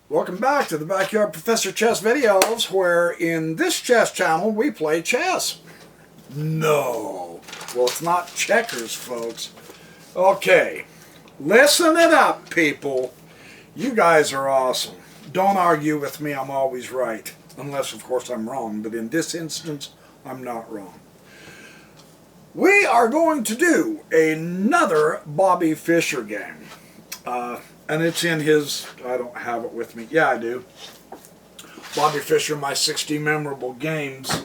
Welcome back to the Backyard Professor Chess videos, where in this chess channel we play chess. No. Well, it's not checkers, folks. Okay. Listen it up, people. You guys are awesome. Don't argue with me, I'm always right. Unless, of course, I'm wrong. But in this instance, I'm not wrong. We are going to do another Bobby Fischer game. And it's in his, I don't have it with me. Yeah, I do. Bobby Fischer, My 60 Memorable Games.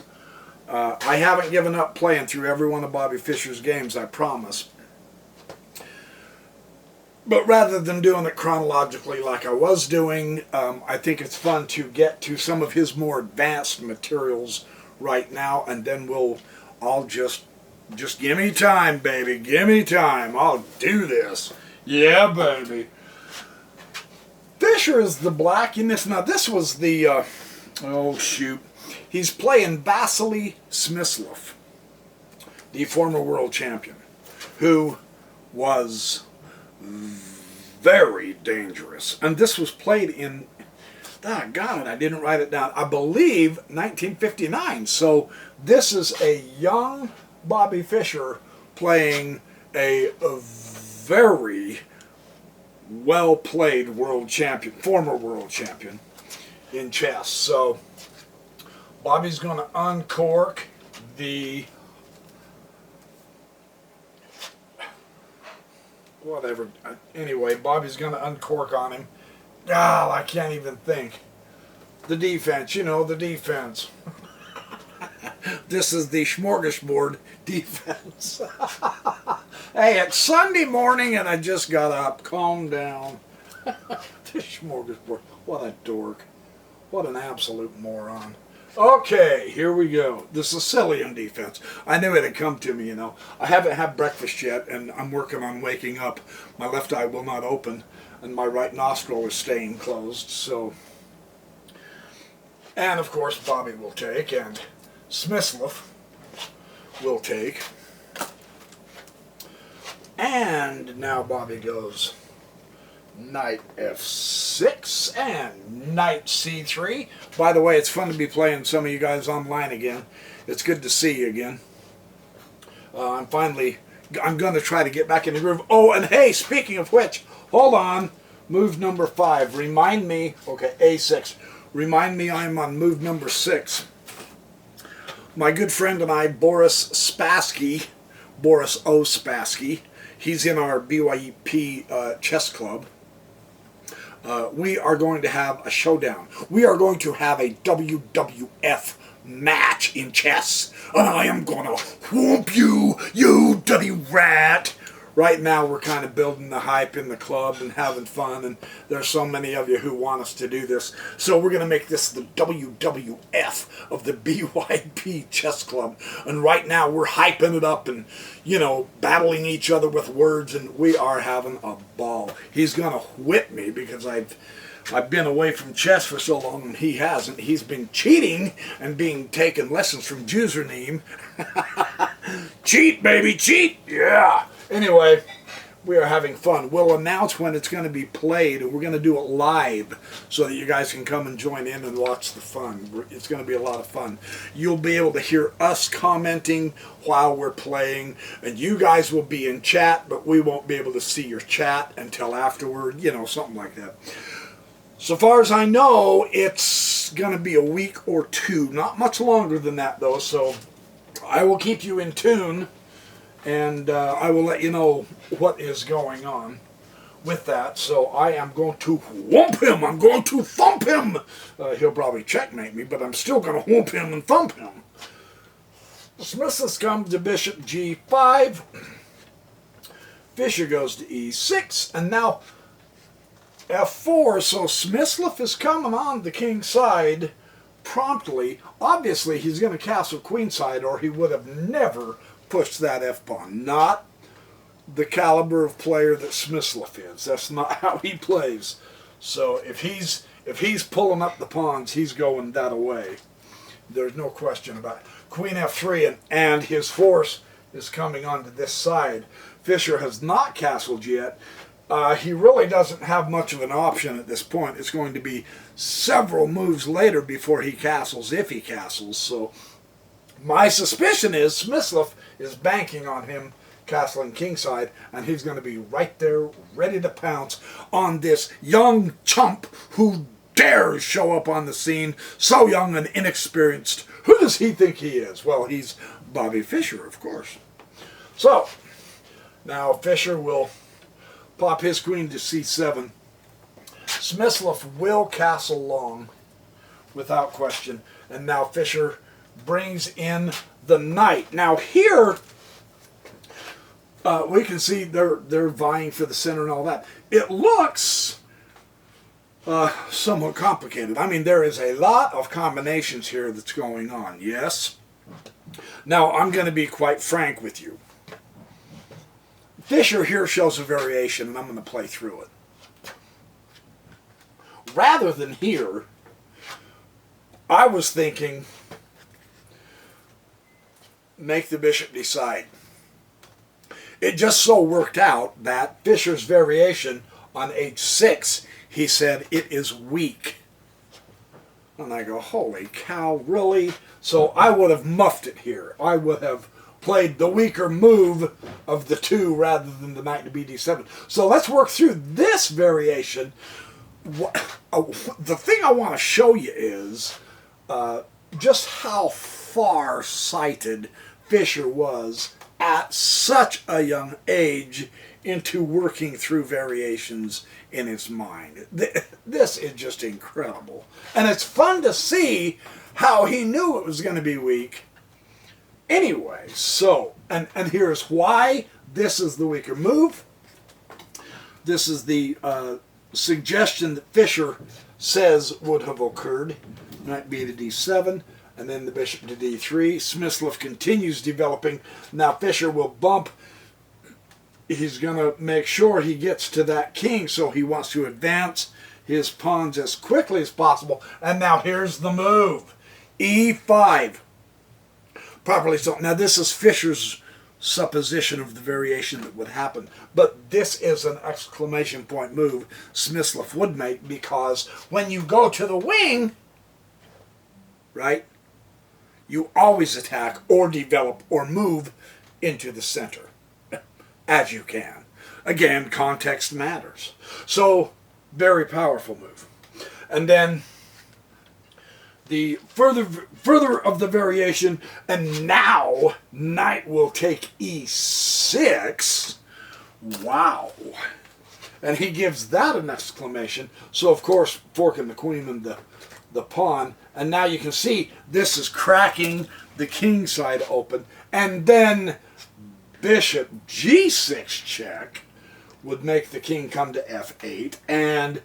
I haven't given up playing through every one of Bobby Fischer's games, I promise. But rather than doing it chronologically like I was doing, I think it's fun to get to some of his more advanced materials right now, and then I'll just give me time, baby. Give me time. I'll do this. Yeah, baby. Fischer is the black in this. Now, this was the, oh, shoot. He's playing Vasily Smyslov, the former world champion, who was very dangerous. And this was played in, God, I didn't write it down, I believe 1959. So this is a young Bobby Fischer playing a very well-played world champion, former world champion in chess. So Bobby's going to uncork the whatever. Anyway, Bobby's going to uncork on him. I can't even think. The defense, you know, the defense. This is the smorgasbord defense. Hey, it's Sunday morning and I just got up. Calm down. The smorgasbord. What a dork. What an absolute moron. Okay, here we go. The Sicilian defense. I knew it had come to me, you know. I haven't had breakfast yet and I'm working on waking up. My left eye will not open and my right nostril is staying closed, so. And of course Bobby will take, and Smyslov will take. And now Bobby goes knight f6 and knight c3. By the way, it's fun to be playing some of you guys online again. It's good to see you again. I'm going to try to get back in the groove. Oh, and hey, speaking of which, hold on. Move number 5. Remind me, okay, a6. Remind me I'm on move number 6. My good friend and I, Boris Spassky, Boris O. Spassky, he's in our BYP chess club. We are going to have a showdown. We are going to have a WWF match in chess. And I am going to whoop you, you dirty rat. Right now we're kind of building the hype in the club and having fun. And there's so many of you who want us to do this. So we're going to make this the WWF of the BYP chess club. And right now we're hyping it up and, you know, battling each other with words. And we are having a ball. He's going to whip me because I've been away from chess for so long and he hasn't. He's been cheating and being taken lessons from Username. Cheat, baby, cheat! Yeah! Anyway, we are having fun. We'll announce when it's going to be played, and we're going to do it live so that you guys can come and join in and watch the fun. It's going to be a lot of fun. You'll be able to hear us commenting while we're playing, and you guys will be in chat, but we won't be able to see your chat until afterward, you know, something like that. So far as I know, it's going to be a week or two. Not much longer than that, though, so I will keep you in tune. And I will let you know what is going on with that. So I am going to whoop him. I'm going to thump him. He'll probably checkmate me, but I'm still going to whoop him and thump him. Smyslov comes to bishop g5. Fischer goes to e6. And now f4. So Smyslov is coming on the king's side promptly. Obviously, he's going to castle queenside, or he would have never push that f-pawn. Not the caliber of player that Smyslov is. That's not how he plays. So if he's pulling up the pawns, he's going that away. There's no question about it. Queen f3, and his force is coming onto this side. Fischer has not castled yet. he really doesn't have much of an option at this point. It's going to be several moves later before he castles, if he castles. So my suspicion is Smyslov is banking on him castling kingside, and he's going to be right there ready to pounce on this young chump who dares show up on the scene, so young and inexperienced. Who does he think he is? Well, he's Bobby Fischer, of course. So now Fischer will pop his queen to c7. Smyslov will castle long, without question. And now Fischer brings in the knight. Now here, we can see they're vying for the center and all that. It looks somewhat complicated. I mean, there is a lot of combinations here that's going on, yes? Now, I'm going to be quite frank with you. Fischer here shows a variation, and I'm going to play through it. Rather than here, I was thinking, make the bishop decide. It just so worked out that Fischer's variation on h6, he said, it is weak. And I go, holy cow, really? So I would have muffed it here. I would have played the weaker move of the two rather than the knight to bd7. So let's work through this variation. The thing I want to show you is just how far-sighted Fischer was at such a young age into working through variations in his mind. This is just incredible. And it's fun to see how he knew it was going to be weak. Anyway, so, and here's why this is the weaker move. This is the suggestion that Fischer says would have occurred. Knight b to d7, and then the bishop to d3. Smyslov continues developing. Now Fischer will bump. He's going to make sure he gets to that king, so he wants to advance his pawns as quickly as possible. And now here's the move. e5. Properly so. Now this is Fischer's supposition of the variation that would happen, but this is an exclamation point move Smyslov would make, because when you go to the wing, right, you always attack or develop or move into the center as you can. Again, context matters. So, very powerful move. And then the further of the variation, and now knight will take e6. Wow. And he gives that an exclamation. So, of course, forking the queen and the pawn. And now you can see this is cracking the king side open. And then bishop g6 check would make the king come to f8. And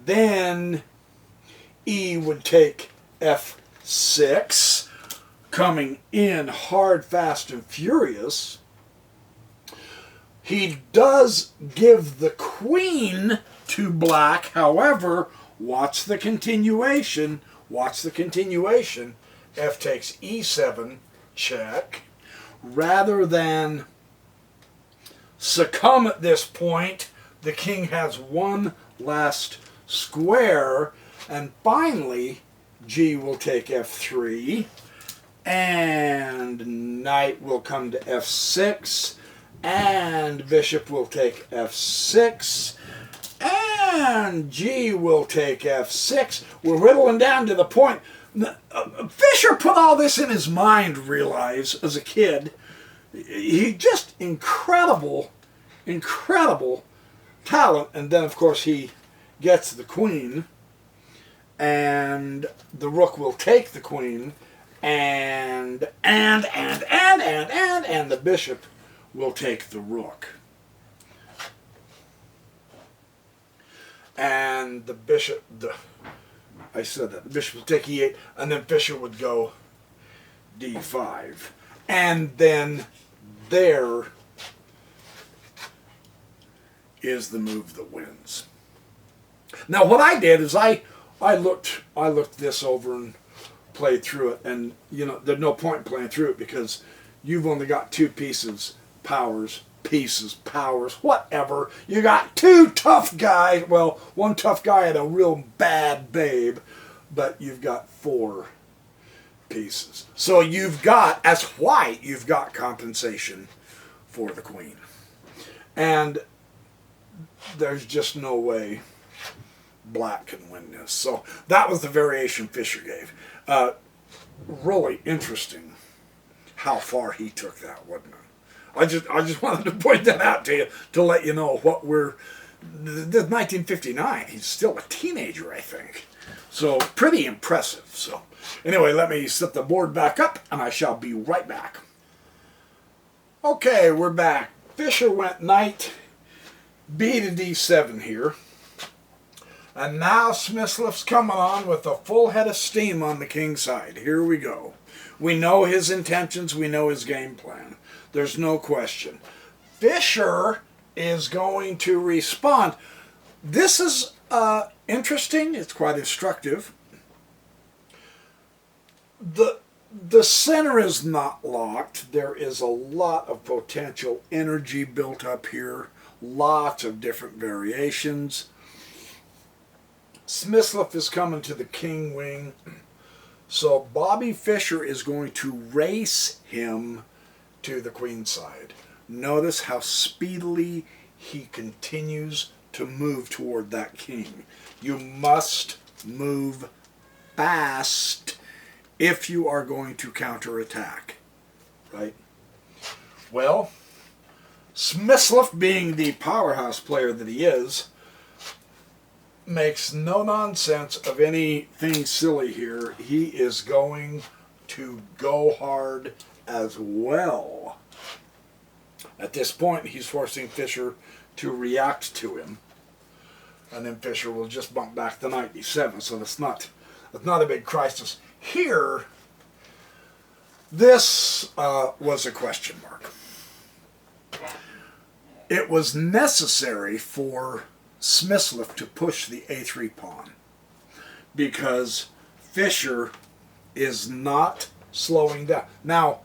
then e would take f6, coming in hard, fast, and furious. He does give the queen to black. However, watch the continuation. Watch the continuation. F takes e7, check. Rather than succumb at this point, the king has one last square, and finally g will take f3, and knight will come to f6, and bishop will take f6, and g will take f6. We're whittling down to the point. Fischer put all this in his mind, realize, as a kid. He just incredible talent. And then, of course, he gets the queen, and the rook will take the queen, and the bishop will take the rook. And the bishop, I said that, the bishop will take e8, and then Fischer would go d5. And then there is the move that wins. Now what I did is I looked this over and played through it, and you know, there's no point in playing through it because you've only got two pieces, powers, pieces, powers, whatever. You got two tough guys. Well, one tough guy and a real bad babe, but you've got four pieces. So you've got, as white, you've got compensation for the queen. And there's just no way black can win this. So that was the variation Fischer gave. Really interesting how far he took that, wasn't it? I just wanted to point that out to you to let you know what we're... The 1959, he's still a teenager, I think. So pretty impressive. So anyway, let me set the board back up and I shall be right back. Okay, we're back. Fischer went knight B to D7 here. And now Smyslov's coming on with a full head of steam on the king side. Here we go. We know his intentions. We know his game plan. There's no question. Fischer is going to respond. This is interesting. It's quite instructive. The center is not locked. There is a lot of potential energy built up here. Lots of different variations. Smyslov is coming to the king wing. So Bobby Fischer is going to race him to the queen side. Notice how speedily he continues to move toward that king. You must move fast if you are going to counterattack, right? Well, Smyslov, being the powerhouse player that he is, makes no nonsense of anything silly here. He is going to go hard as well. At this point, he's forcing Fischer to react to him. And then Fischer will just bump back to knight d7, so that's not a big crisis. Here, this was a question mark. It was necessary for Smyslov to push the a3 pawn because Fischer is not slowing down. Now,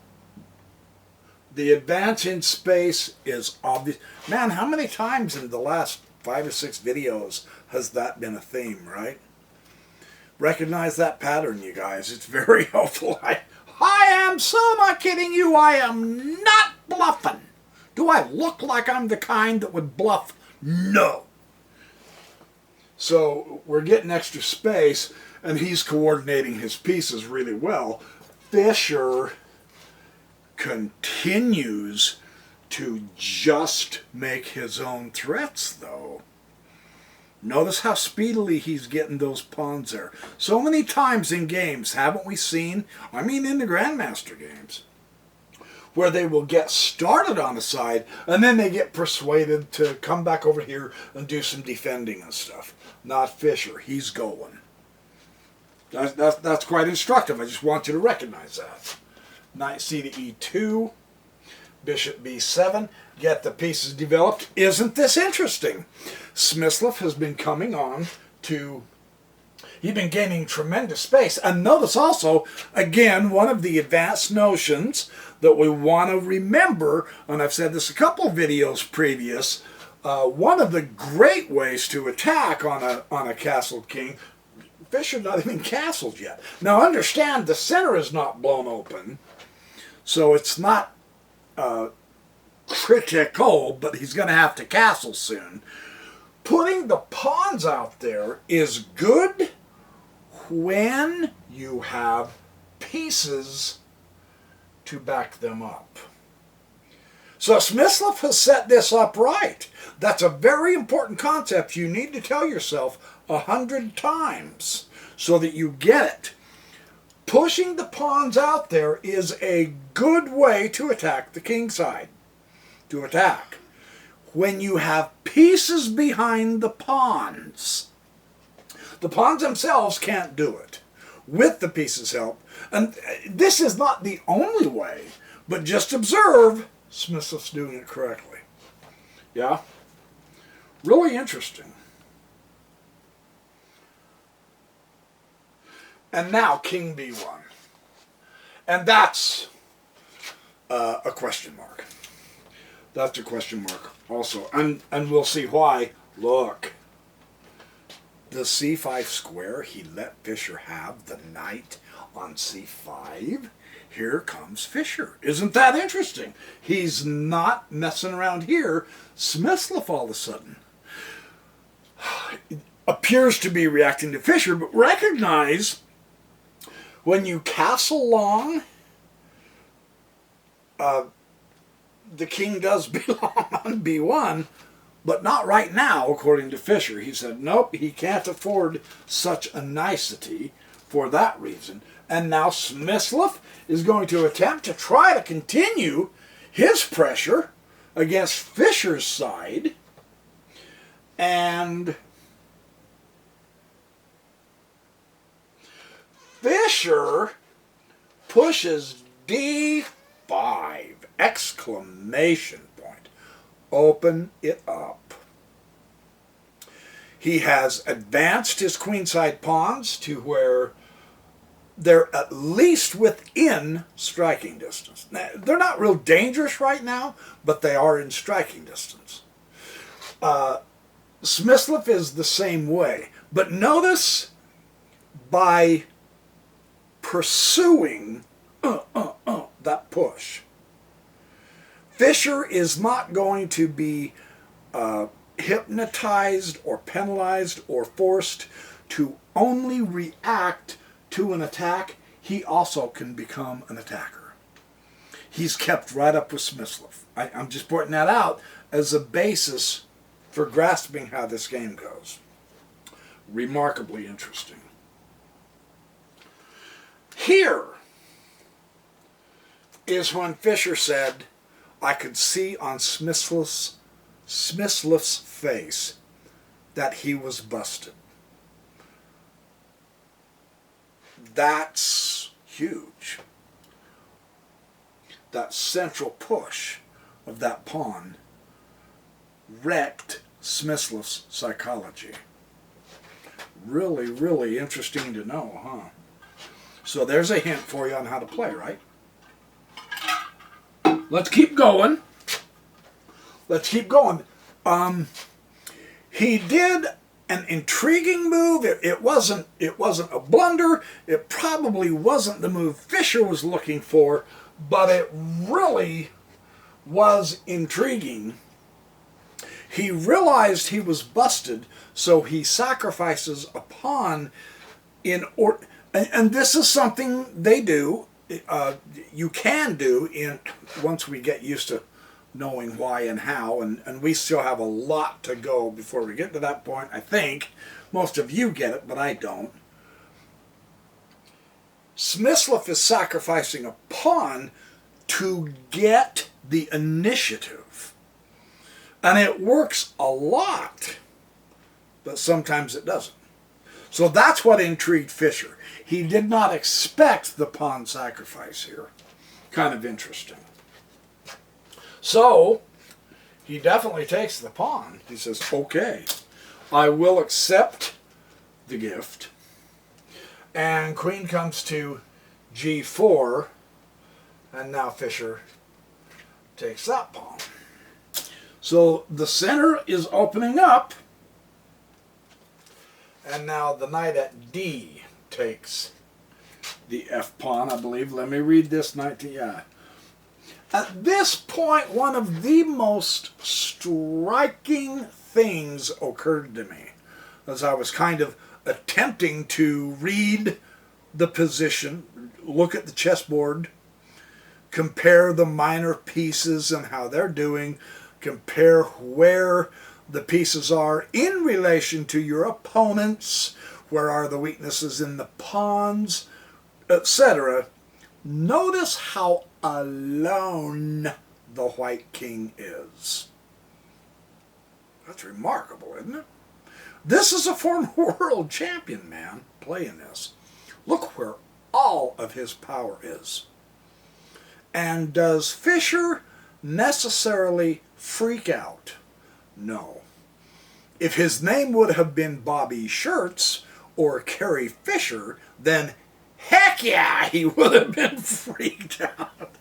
the advance in space is obvious. Man, how many times in the last 5 or 6 videos has that been a theme, right? Recognize that pattern, you guys. It's very helpful. I am so not kidding you. I am not bluffing. Do I look like I'm the kind that would bluff? No. So we're getting extra space, and he's coordinating his pieces really well. Fischer continues to just make his own threats, though. Notice how speedily he's getting those pawns there. So many times in games, haven't we seen, I mean in the Grandmaster games, where they will get started on the side, and then they get persuaded to come back over here and do some defending and stuff. Not Fischer. He's going. That's quite instructive. I just want you to recognize that. Knight c to e2. Bishop b7. Get the pieces developed. Isn't this interesting? Smyslov has been coming on to... He's been gaining tremendous space. And notice also, again, one of the advanced notions that we want to remember, and I've said this a couple of videos previous, one of the great ways to attack on a castled king, Fischer not even castled yet. Now understand, the center is not blown open, so it's not critical, but he's going to have to castle soon. Putting the pawns out there is good when you have pieces to back them up. So Smyslov has set this up right. That's a very important concept you need to tell yourself 100 times so that you get it. Pushing the pawns out there is a good way to attack the king side. To attack. When you have pieces behind the pawns themselves can't do it. With the pieces' help, and this is not the only way, but just observe, Smyslov's doing it correctly. Yeah? Really interesting. And now King B1. And that's a question mark. That's a question mark also. And we'll see why. Look. The c5 square he let Fischer have the knight on c5. Here comes Fischer. Isn't that interesting? He's not messing around here. Smyslov all of a sudden appears to be reacting to Fischer, but recognize when you castle long, the king does belong on b1, but not right now, according to Fischer. He said, nope, he can't afford such a nicety for that reason. And now Smyslov is going to attempt to try to continue his pressure against Fischer's side. And Fischer pushes d5! Exclamation point. Open it up. He has advanced his queenside pawns to where they're at least within striking distance. Now, they're not real dangerous right now, but they are in striking distance. Smyslov is the same way. But notice, by pursuing that push, Fischer is not going to be hypnotized or penalized or forced to only react to an attack. He also can become an attacker. He's kept right up with Smyslov. I'm just pointing that out as a basis for grasping how this game goes. Remarkably interesting. Here is when Fischer said, I could see on Smyslov's face that he was busted. That's huge. That central push of that pawn wrecked Smyslov's psychology. Really, really interesting to know, huh? So there's a hint for you on how to play, right? Let's keep going. Let's keep going. He did an intriguing move. It wasn't a blunder. It probably wasn't the move Fischer was looking for, but it really was intriguing. He realized he was busted, so he sacrifices a pawn in order. And this is something they do. You can do once we get used to knowing why and how, and we still have a lot to go before we get to that point. I think most of you get it, but I don't. Smyslov is sacrificing a pawn to get the initiative, and it works a lot, but sometimes it doesn't. So that's what intrigued Fischer. He did not expect the pawn sacrifice here. Kind of interesting. So, he definitely takes the pawn. He says, okay, I will accept the gift. And queen comes to g4, and now Fischer takes that pawn. So the center is opening up, and now the knight at d takes the f pawn, I believe. Let me read this knight to you. At this point, one of the most striking things occurred to me as I was kind of attempting to read the position, look at the chessboard, compare the minor pieces and how they're doing, compare where the pieces are in relation to your opponents, where are the weaknesses in the pawns, etc. Notice how alone the white king is. That's remarkable, isn't it? This is a former world champion, man, playing this. Look where all of his power is. And does Fischer necessarily freak out? No. If his name would have been Bobby Schurtz or Carrie Fisher, then heck yeah, he would have been freaked out.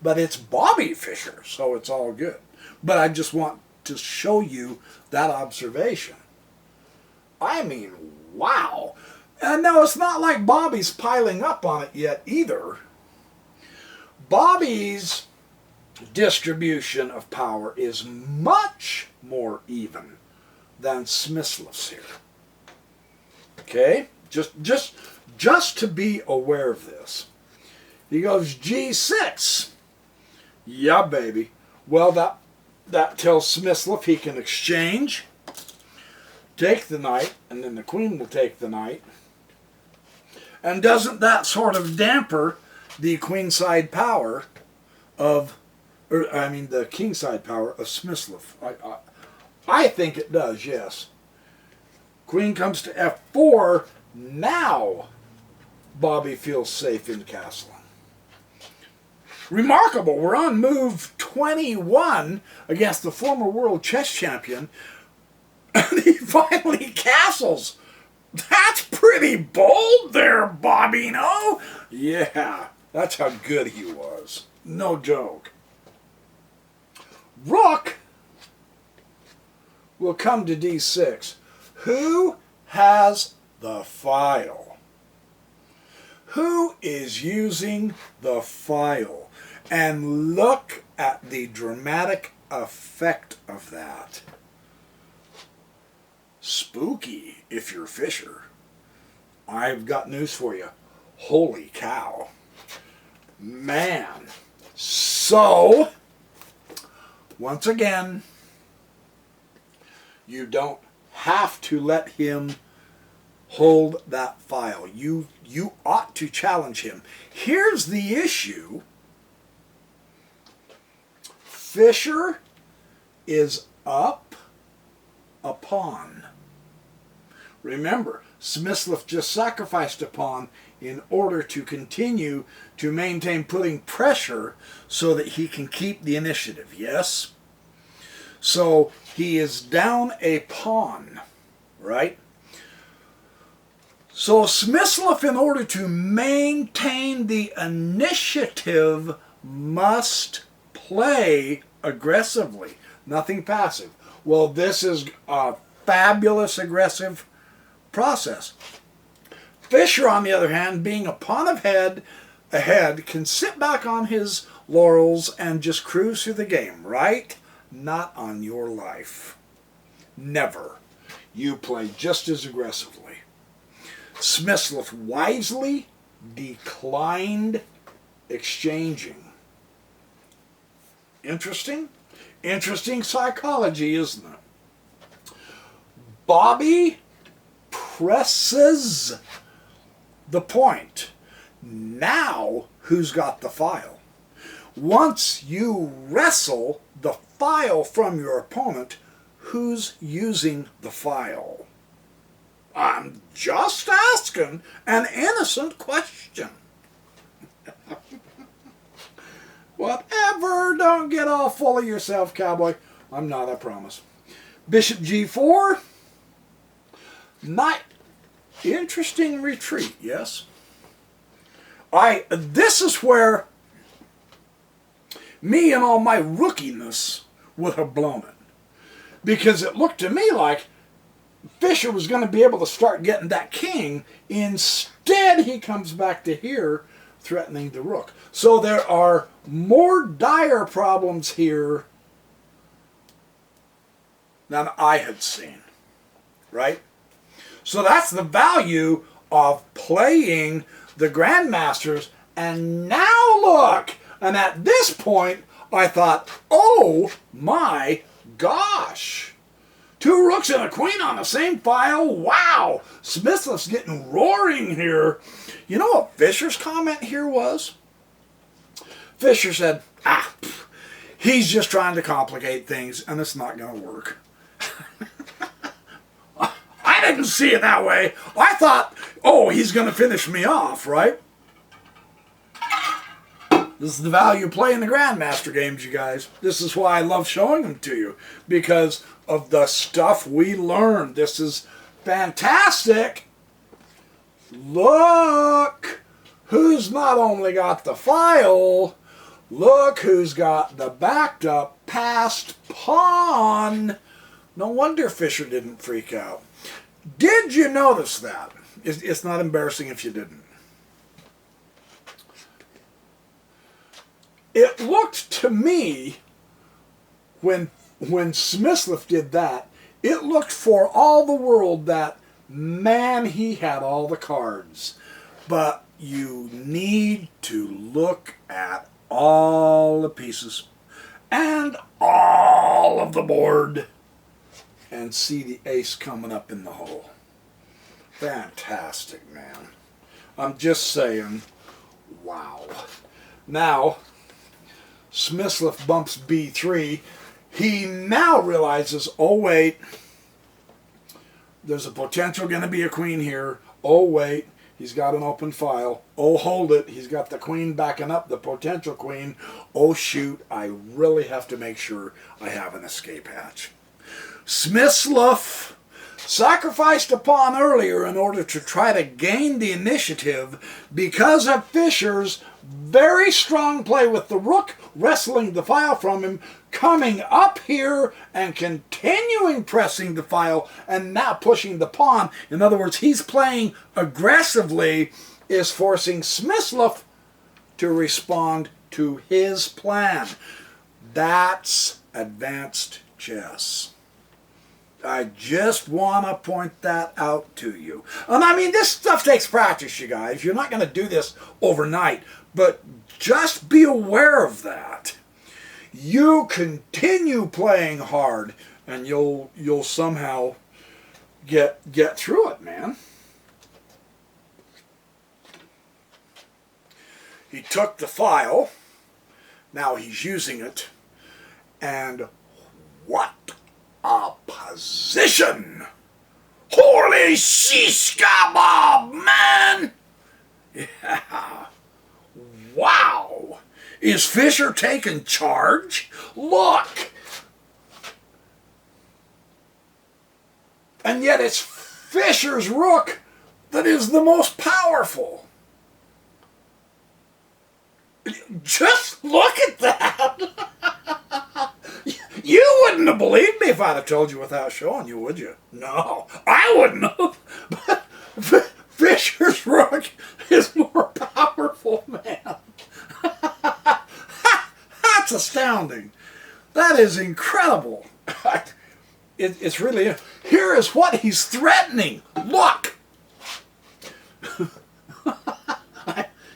But it's Bobby Fischer, so it's all good. But I just want to show you that observation. I mean, wow. And no, it's not like Bobby's piling up on it yet either. Bobby's distribution of power is much more even than Smyslov's here. Okay? Just to be aware of this. He goes G6. Yeah, baby. Well, that tells Smyslov he can exchange, take the knight, and then the queen will take the knight. And doesn't that sort of damper the queenside power of, the kingside power of Smyslov? I think it does, yes. Queen comes to F4. Now Bobby feels safe in castling. Remarkable. We're on move 21 against the former world chess champion. And he finally castles. That's pretty bold there, Bobby, no? Yeah, that's how good he was. No joke. Rook will come to D6. Who has the file? Who is using the file? And look at the dramatic effect of that. Spooky if you're Fischer. I've got news for you. Holy cow. Man. So, once again, you don't have to let him hold that file. You ought to challenge him. Here's the issue. Fischer is up a pawn. Remember, Smyslov just sacrificed a pawn in order to continue to maintain putting pressure so that he can keep the initiative, yes? So he is down a pawn, right? So Smyslov, in order to maintain the initiative, must play aggressively, nothing passive. Well, this is a fabulous aggressive process. Fischer, on the other hand, being a pawn ahead, can sit back on his laurels and just cruise through the game, right? Not on your life. Never. You play just as aggressively. Smyslov wisely declined exchanging. Interesting? Interesting psychology, isn't it? Bobby presses the point. Now, who's got the file? Once you wrestle the file from your opponent, who's using the file? I'm just asking an innocent question. Whatever, don't get all full of yourself, cowboy. I'm not, I promise. Bishop G4. Knight. Interesting retreat, yes? This is where me and all my rookiness would have blown it. Because it looked to me like Fischer was going to be able to start getting that king. Instead, he comes back to here, threatening the rook. So there are more dire problems here than I had seen, right? So that's the value of playing the Grandmasters. And now look, and at this point, I thought, oh my gosh. 2 rooks and a queen on the same file. Wow. Smyslov's getting roaring here. You know what Fischer's comment here was? Fischer said, he's just trying to complicate things and it's not going to work. I didn't see it that way. I thought, oh, he's going to finish me off, right? This is the value of playing the Grandmaster games, you guys. This is why I love showing them to you. Because of the stuff we learned. This is fantastic. Look who's not only got the file, Look who's got the backed up passed pawn. No wonder Fischer didn't freak out. Did you notice that? It's not embarrassing if you didn't. It looked to me, when Smyslov did that, it looked for all the world that, man, he had all the cards. But you need to look at all the pieces and all of the board and see the ace coming up in the hole. Fantastic, man. I'm just saying, wow. Now, Smyslov bumps b3. He now realizes, oh wait, there's a potential going to be a queen here. Oh wait, he's got an open file. Oh, hold it, he's got the queen backing up the potential queen. Oh shoot, I really have to make sure I have an escape hatch. Smyslov sacrificed a pawn earlier in order to try to gain the initiative because of Fischer's very strong play with the rook, wrestling the file from him, coming up here and continuing pressing the file and now pushing the pawn. In other words, he's playing aggressively, is forcing Smyslov to respond to his plan. That's advanced chess. I just want to point that out to you. And I mean, this stuff takes practice, you guys. You're not going to do this overnight, but just be aware of that. You continue playing hard, and you'll somehow get through it, man. He took the file. Now he's using it, and what a position! Holy shishka bob, man! Yeah. Wow! Is Fischer taking charge? Look! And yet it's Fischer's rook that is the most powerful. Just look at that! You wouldn't have believed me if I'd have told you without showing you, would you? No, I wouldn't have. But Fischer's rook is more powerful, man. That's astounding. That is incredible. It's really... Here is what he's threatening. Look.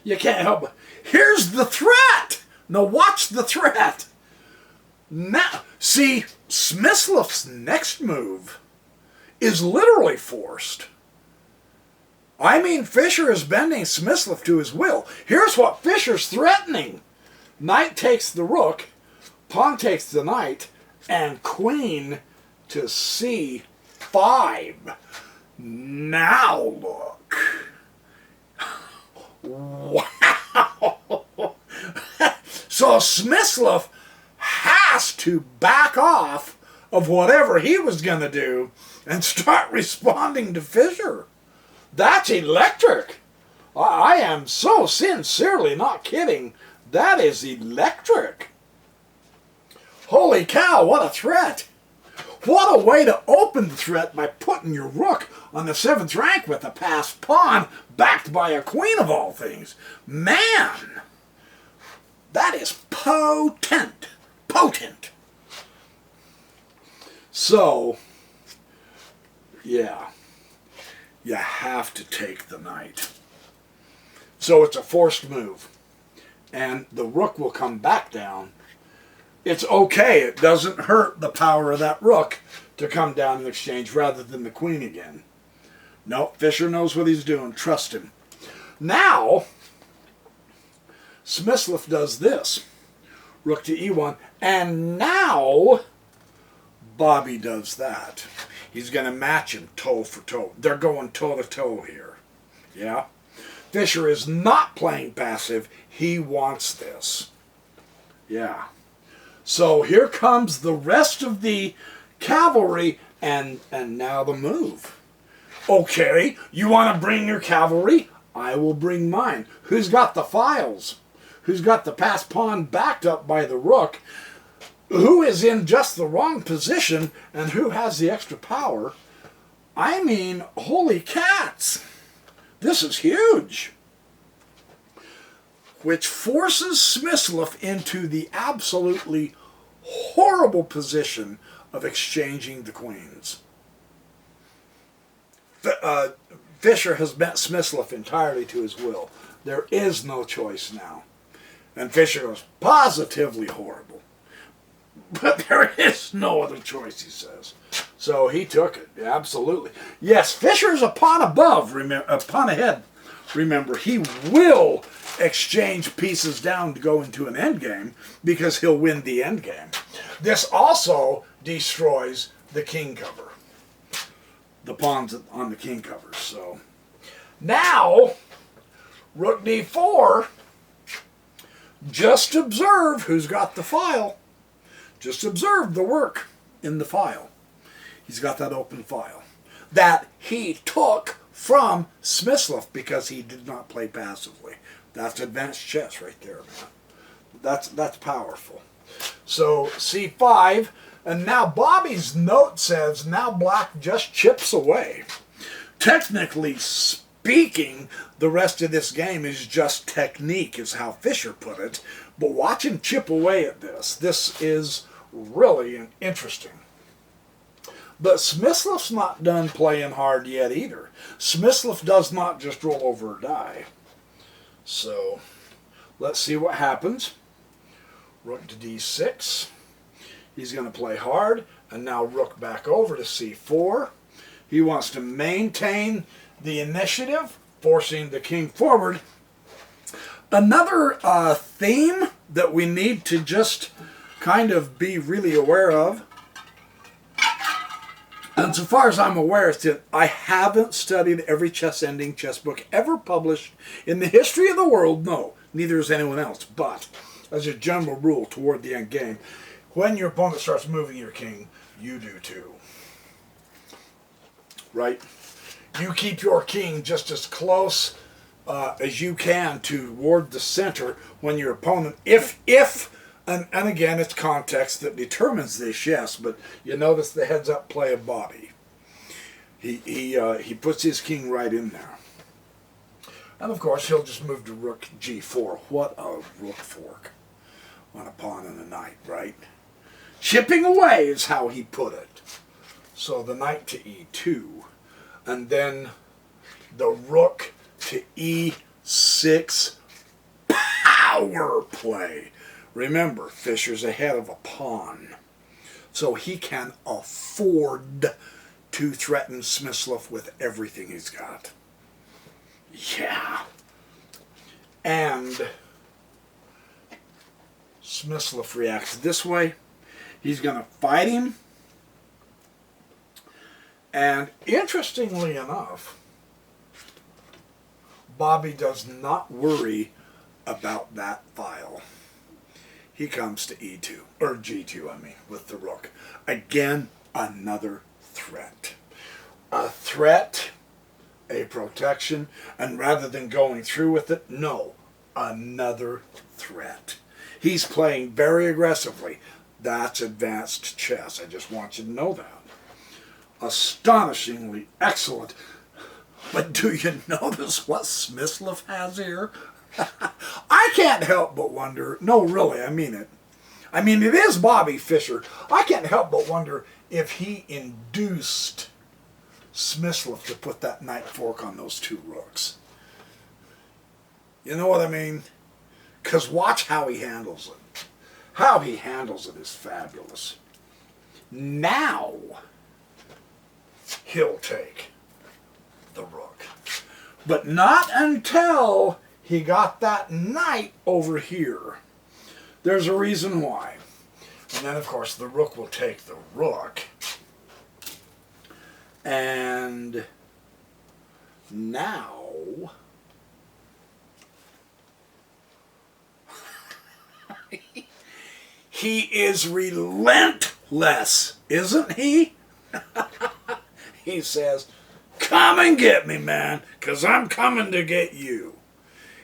You can't help it. Here's the threat. Now watch the threat. Now, see, Smyslov's next move is literally forced. I mean, Fischer is bending Smyslov to his will. Here's what Fischer's threatening. Knight takes the rook, pawn takes the knight, and queen to c5. Now look. Wow. So Smyslov has to back off of whatever he was going to do and start responding to Fischer. That's electric. I am so sincerely not kidding. That is electric. Holy cow, what a threat. What a way to open the threat by putting your rook on the 7th rank with a passed pawn backed by a queen of all things. Man, that is potent. Potent. So, yeah, you have to take the knight. So it's a forced move. And the rook will come back down. It's okay. It doesn't hurt the power of that rook to come down in exchange rather than the queen again. No, Fischer knows what he's doing. Trust him. Now, Smyslov does this. Rook to e1. And now, Bobby does that. He's going to match him toe for toe. They're going toe to toe here. Yeah? Fischer is not playing passive. He wants this. Yeah. So here comes the rest of the cavalry and now the move. Okay, you want to bring your cavalry? I will bring mine. Who's got the files? who's got the passed pawn backed up by the rook, who is in just the wrong position and who has the extra power. I mean, holy cats, this is huge. Which forces Smyslov into the absolutely horrible position of exchanging the queens. Fischer has bent Smyslov entirely to his will. There is no choice now. And Fischer goes, positively horrible. But there is no other choice, he says. So he took it, absolutely. Yes, Fischer's a pawn above, a pawn ahead. Remember, he will exchange pieces down to go into an endgame because he'll win the endgame. This also destroys the king cover. The pawns on the king covers. So now, rook d4, just observe who's got the file. Just observe the work in the file. He's got that open file that he took from Smyslov because he did not play passively. That's advanced chess right there, man. That's powerful. So c5, and now Bobby's note says now black just chips away. Technically speaking, the rest of this game is just technique, is how Fischer put it. But watch him chip away at this. This is really interesting. But Smyslov's not done playing hard yet either. Smyslov does not just roll over or die. So let's see what happens. Rook to d6. He's going to play hard. And now rook back over to c4. He wants to maintain the initiative, forcing the king forward. Another theme that we need to just kind of be really aware of, and so far as I'm aware, is that I haven't studied every chess ending chess book ever published in the history of the world. No, neither has anyone else. But as a general rule toward the end game, when your opponent starts moving your king, you do too. Right? You keep your king just as close as you can toward the center when your opponent, and again, it's context that determines this, yes, but you notice the heads-up play of Bobby. He puts his king right in there. And of course, he'll just move to rook g4. What a rook fork on a pawn and a knight, right? Chipping away is how he put it. So the knight to e2, and then the rook to e6 power play. Remember, Fischer's ahead of a pawn, so he can afford to threaten Smyslov with everything he's got. Yeah. And Smyslov reacts this way. He's going to fight him. And interestingly enough, Bobby does not worry about that file. He comes to e2, or g2, I mean, with the rook. Again, another threat. A threat, a protection, and rather than going through with it, no, another threat. He's playing very aggressively. That's advanced chess. I just want you to know that. Astonishingly excellent. But do you notice what Smyslov has here? I can't help but wonder, no really, I mean it. I mean, it is Bobby Fischer. I can't help but wonder if he induced Smyslov to put that knight fork on those two rooks. You know what I mean? Because watch how he handles it. How he handles it is fabulous. Now, he'll take the rook. But not until he got that knight over here. There's a reason why. And then, of course, the rook will take the rook. And now he is relentless, isn't he? He says, come and get me, man, because I'm coming to get you.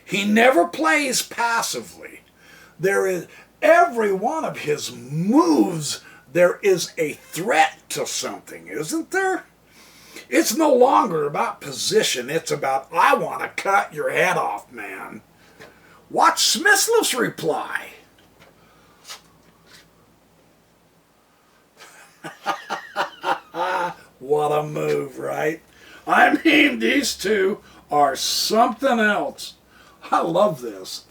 He never plays passively. There is every one of his moves, there is a threat to something, isn't there? It's no longer about position. It's about, I want to cut your head off, man. Watch Smyslov's reply. What a move, right? I mean, these two are something else. I love this.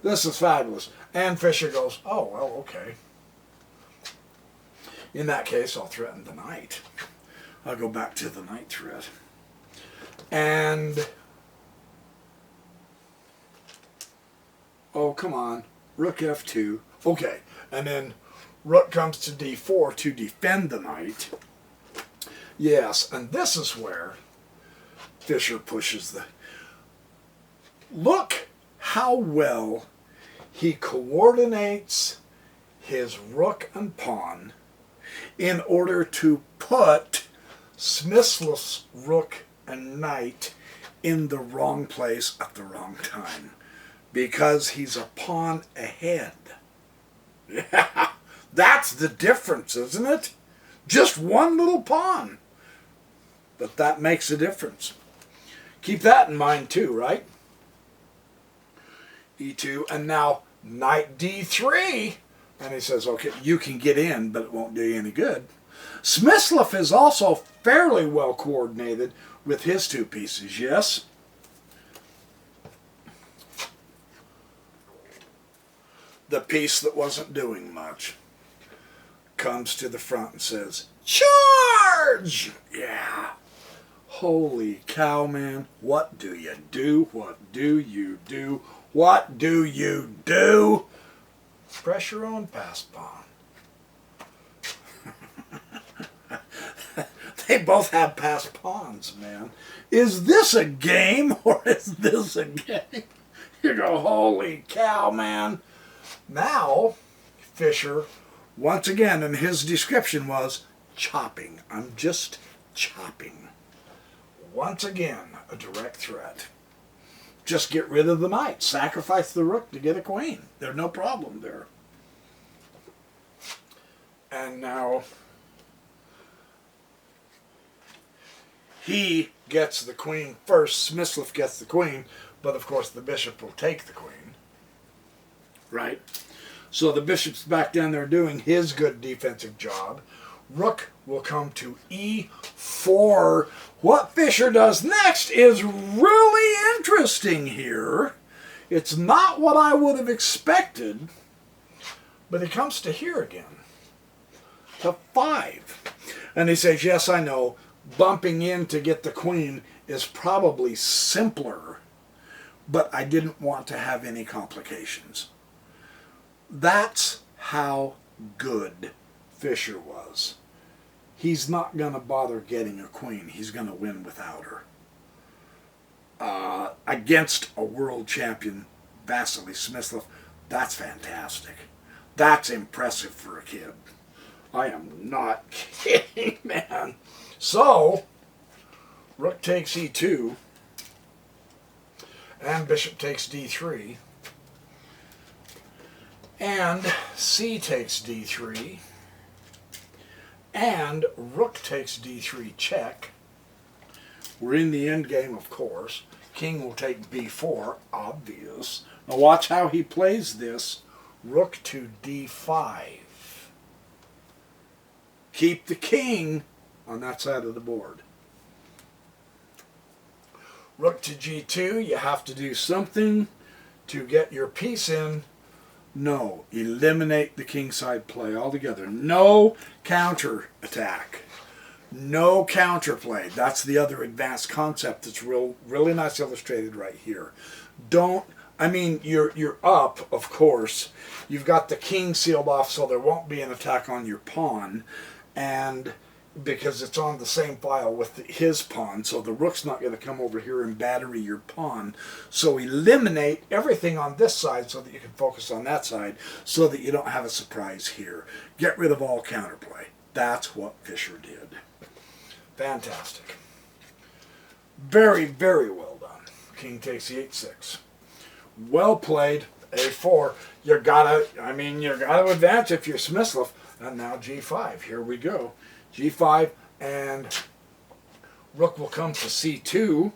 This is fabulous. And Fischer goes, oh, well, okay. In that case, I'll threaten the knight. I'll go back to the knight threat. And, oh, come on. Rook f2. Okay. And then rook comes to d4 to defend the knight. Yes, and this is where Fischer pushes the... Look how well he coordinates his rook and pawn in order to put Smyslov's rook and knight in the wrong place at the wrong time. Because he's a pawn ahead. Yeah, that's the difference, isn't it? Just one little pawn. But that makes a difference. Keep that in mind too, right? E2, and now knight d3. And he says, okay, you can get in, but it won't do you any good. Smyslov is also fairly well coordinated with his two pieces, yes? The piece that wasn't doing much comes to the front and says, charge! Yeah. Holy cow, man. What do you do? What do you do? What do you do? Press your own passed pawn. They both have passed pawns, man. Is this a game or is this a game? You go, holy cow, man. Now, Fischer, once again, and his description was chopping. I'm just chopping. Once again, a direct threat. Just get rid of the knight. Sacrifice the rook to get a queen. There's no problem there. And now he gets the queen first. Smyslov gets the queen, but of course the bishop will take the queen. Right? So the bishop's back down there doing his good defensive job. Rook will come to e4. What Fischer does next is really interesting here. It's not what I would have expected, but it comes to here again, to 5. And he says, yes, I know, bumping in to get the queen is probably simpler, but I didn't want to have any complications. That's how good Fischer was. He's not going to bother getting a queen. He's going to win without her. Against a world champion, Vasily Smyslov, that's fantastic. That's impressive for a kid. I am not kidding, man. So, rook takes e2, and bishop takes d3, and c takes d3, and rook takes d3 check. We're in the endgame, of course. King will take b4, obvious. Now watch how he plays this. Rook to d5. Keep the king on that side of the board. Rook to g2, you have to do something to get your piece in. No, eliminate the kingside play altogether. No counterattack. No counterplay. That's the other advanced concept that's really nice illustrated right here. Don't, I mean, you're up, of course. You've got the king sealed off so there won't be an attack on your pawn. And because it's on the same file with his pawn, so the rook's not going to come over here and battery your pawn. So eliminate everything on this side so that you can focus on that side so that you don't have a surprise here. Get rid of all counterplay. That's what Fischer did. Fantastic. Very, very well done. King takes e8-6. Well played. A4. You gotta advance if you're Smyslov. And now G5. Here we go. G5, and Rook will come to C2,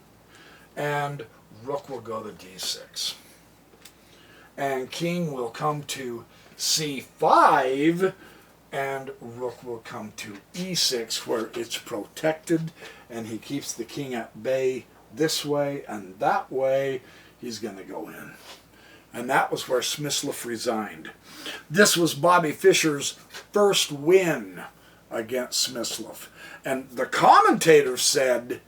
and Rook will go to D6. And King will come to C5, and Rook will come to E6, where it's protected, and he keeps the king at bay this way, and that way he's going to go in. And that was where Smyslov resigned. This was Bobby Fischer's first win against Smyslov. And the commentators said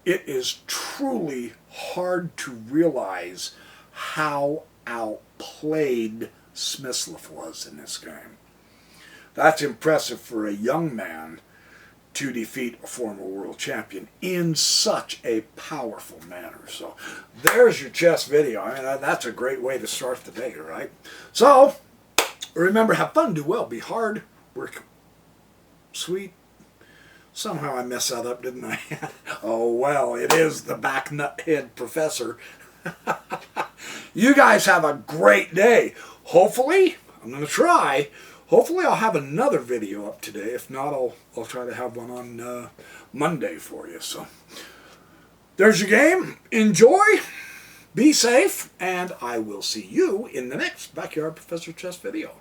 it is truly hard to realize how outplayed Smyslov was in this game. That's impressive for a young man to defeat a former world champion in such a powerful manner. So there's your chess video. I mean, that's a great way to start the day, right? So remember, have fun, do well, be hard, work sweet. Somehow I messed that up, didn't I? Oh, well, it is the back nut head professor. You guys have a great day. Hopefully, I'm going to try. Hopefully I'll have another video up today. If not, I'll try to have one on Monday for you. So there's your game. Enjoy. Be safe. And I will see you in the next Backyard Professor Chess video.